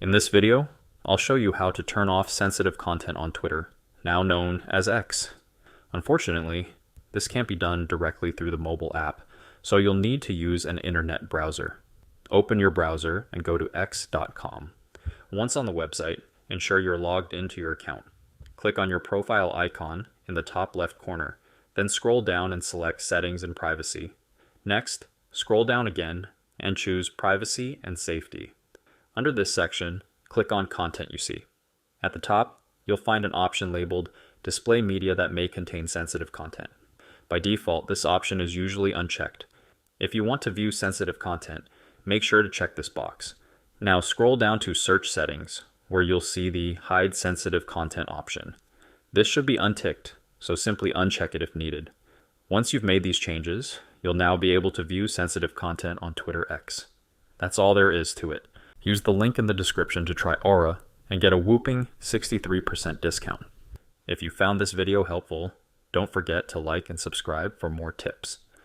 In this video, I'll show you how to turn off sensitive content on Twitter, now known as X. Unfortunately, this can't be done directly through the mobile app, so you'll need to use an internet browser. Open your browser and go to x.com. Once on the website, ensure you're logged into your account. Click on your profile icon in the top left corner, then scroll down and select Settings and Privacy. Next, scroll down again and choose Privacy and Safety. Under this section, click on Content You See. At the top, you'll find an option labeled Display Media that may contain sensitive content. By default, this option is usually unchecked. If you want to view sensitive content, make sure to check this box. Now scroll down to Search Settings, where you'll see the Hide Sensitive Content option. This should be unticked, so simply uncheck it if needed. Once you've made these changes, you'll now be able to view sensitive content on Twitter X. That's all there is to it. Use the link in the description to try Aura and get a whopping 63% discount. If you found this video helpful, don't forget to like and subscribe for more tips.